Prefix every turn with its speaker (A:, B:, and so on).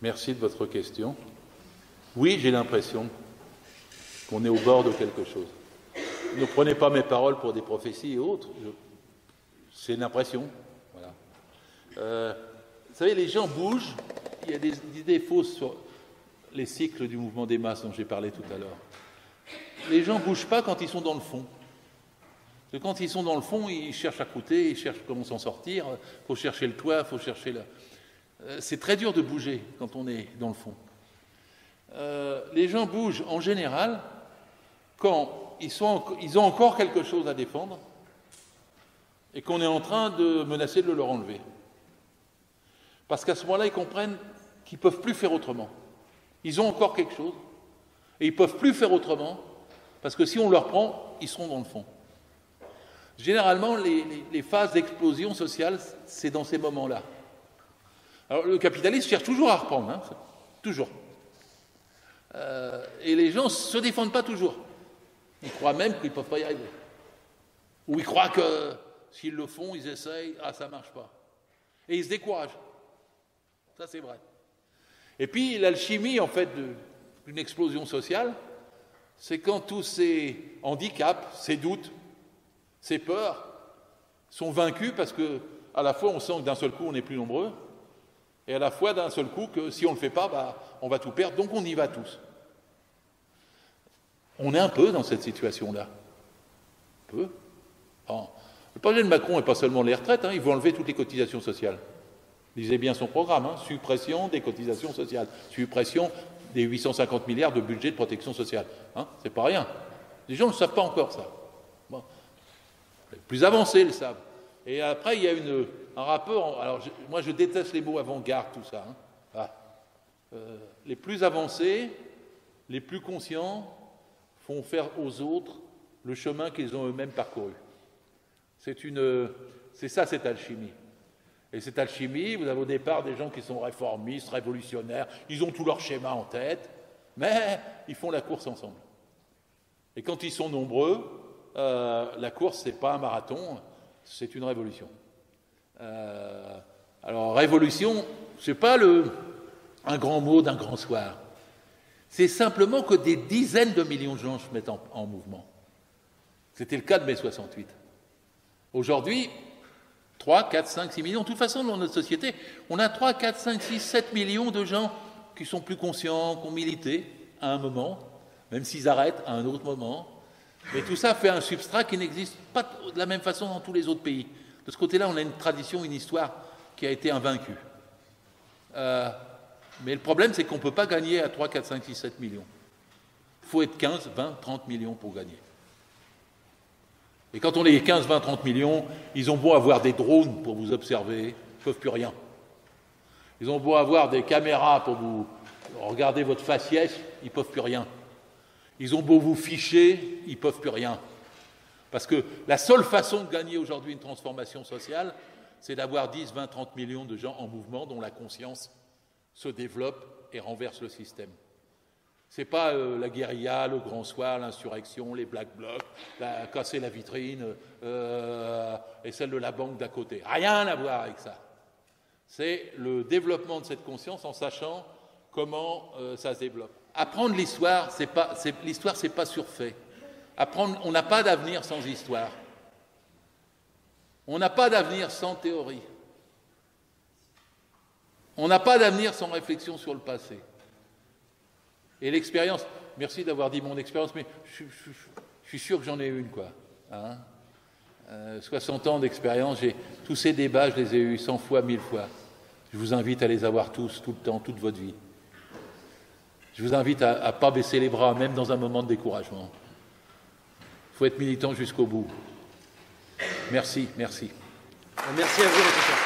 A: Merci de votre question. Oui, j'ai l'impression qu'on est au bord de quelque chose. Ne prenez pas mes paroles pour des prophéties et autres. C'est une impression. Voilà. Vous savez, les gens bougent. Il y a des idées fausses sur les cycles du mouvement des masses dont j'ai parlé tout à l'heure. Les gens ne bougent pas quand ils sont dans le fond. Parce que quand ils sont dans le fond, ils cherchent à coûter, ils cherchent comment s'en sortir. Il faut chercher le toit, il faut chercher la... C'est très dur de bouger quand on est dans le fond. Les gens bougent en général quand ils ont encore quelque chose à défendre et qu'on est en train de menacer de leur enlever. Parce qu'à ce moment-là, ils comprennent qu'ils ne peuvent plus faire autrement. Ils ont encore quelque chose et ils ne peuvent plus faire autrement parce que si on leur prend, ils seront dans le fond. Généralement, les phases d'explosion sociale, c'est dans ces moments-là. Alors, le capitaliste cherche toujours à reprendre, hein, toujours. Et les gens ne se défendent pas toujours. Ils croient même qu'ils ne peuvent pas y arriver. Ou ils croient que s'ils le font, ils essayent, ça ne marche pas. Et ils se découragent. Ça, c'est vrai. Et puis, l'alchimie, en fait, d'une explosion sociale, c'est quand tous ces handicaps, ces doutes, ces peurs sont vaincus parce qu'à la fois, on sent que d'un seul coup, on est plus nombreux, et à la fois, d'un seul coup, que si on ne le fait pas, on va tout perdre, donc on y va tous. On est un peu dans cette situation-là. Un peu. Alors, le projet de Macron n'est pas seulement les retraites, hein, il veut enlever toutes les cotisations sociales. Lisez bien son programme, hein, suppression des cotisations sociales, suppression des 850 milliards de budget de protection sociale. Hein, c'est pas rien. Les gens ne savent pas encore ça. Bon. Les plus avancés le savent. Et après, il y a un rapport... Alors, moi, je déteste les mots avant-garde, tout ça. Hein. Les plus avancés, les plus conscients, font faire aux autres le chemin qu'ils ont eux-mêmes parcouru. C'est ça, cette alchimie. Et cette alchimie, vous avez au départ des gens qui sont réformistes, révolutionnaires, ils ont tout leur schéma en tête, mais ils font la course ensemble. Et quand ils sont nombreux, la course, ce n'est pas un marathon, c'est une révolution. Alors, révolution, ce n'est pas un grand mot d'un grand soir. C'est simplement que des dizaines de millions de gens se mettent en mouvement. C'était le cas de mai 68. Aujourd'hui, 3, 4, 5, 6 millions. De toute façon, dans notre société, on a 3, 4, 5, 6, 7 millions de gens qui sont plus conscients, qui ont milité à un moment, même s'ils arrêtent à un autre moment. Mais tout ça fait un substrat qui n'existe pas de la même façon dans tous les autres pays. De ce côté-là, on a une tradition, une histoire qui a été invaincue. Mais le problème, c'est qu'on ne peut pas gagner à 3, 4, 5, 6, 7 millions. Il faut être 15, 20, 30 millions pour gagner. Et quand on est 15, 20, 30 millions, ils ont beau avoir des drones pour vous observer, ils ne peuvent plus rien. Ils ont beau avoir des caméras pour vous regarder votre faciès, ils ne peuvent plus rien. Ils ont beau vous ficher, ils ne peuvent plus rien. Parce que la seule façon de gagner aujourd'hui une transformation sociale, c'est d'avoir 10, 20, 30 millions de gens en mouvement dont la conscience se développe et renverse le système. Ce n'est pas la guérilla, le grand soir, l'insurrection, les black blocs, casser la vitrine et celle de la banque d'à côté. Rien à voir avec ça. C'est le développement de cette conscience en sachant comment ça se développe. Apprendre l'histoire, l'histoire, c'est pas surfait. On n'a pas d'avenir sans histoire. On n'a pas d'avenir sans théorie. On n'a pas d'avenir sans réflexion sur le passé. Et l'expérience, merci d'avoir dit mon expérience, mais je suis sûr que j'en ai une, quoi. Hein 60 ans d'expérience, tous ces débats, je les ai eus 100 fois, 1000 fois. Je vous invite à les avoir tous, tout le temps, toute votre vie. Je vous invite à ne pas baisser les bras, même dans un moment de découragement. Il faut être militant jusqu'au bout. Merci, merci.
B: Merci à vous,